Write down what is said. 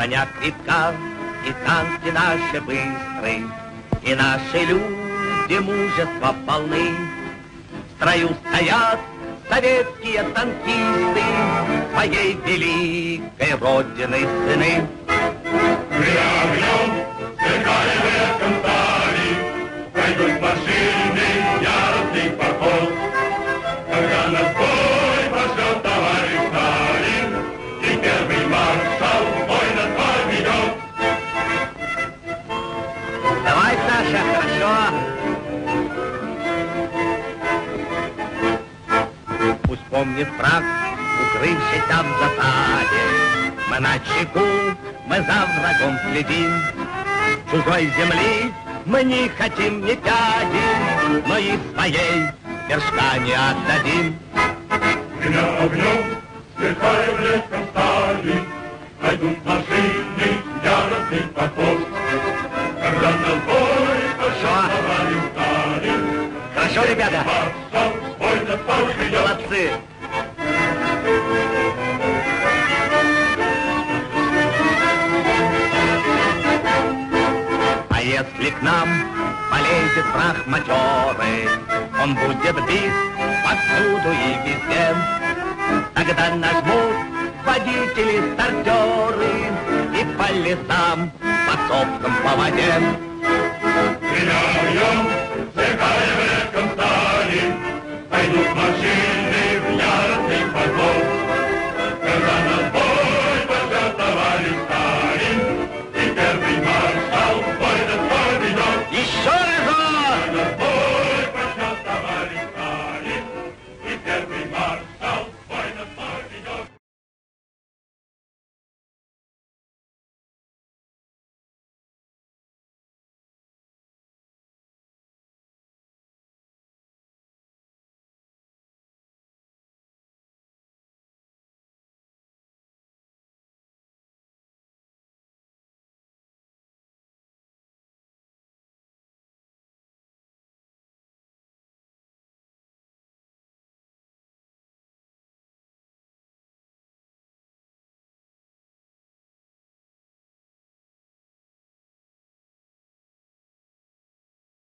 Броня крепка, и танки наши быстрые, и наши люди мужества полны. В строю стоят советские танкисты, своей великой Родины сыны. Мы огнем сверкаем блеском стали, пройдут машины яростный поход. Когда нас в бой пошлет товарищ Сталин, и первый маршал бой нас поведет. Давай, Саша, хорошо. Пусть помнит враг, укрывшийся в засаде. Мы на чеку, мы за врагом следим. Чужой земли мы не хотим ни пяди, но и своей вершка не отдадим. Гремя огнем, сверкая блеском стали, пойдут машины, яростный поход. Когда на бой пошел товарищ Сталин, Хорошо, ребята. маршал бой нас поведет. Молодцы. А если к нам полезет враг матерый, он будет бит повсюду и везде. Тогда нажмут водители-стартеры и по лесам, по сопкам, по воде. Гремя огнем, сверкая блеском стали, пойдут машины.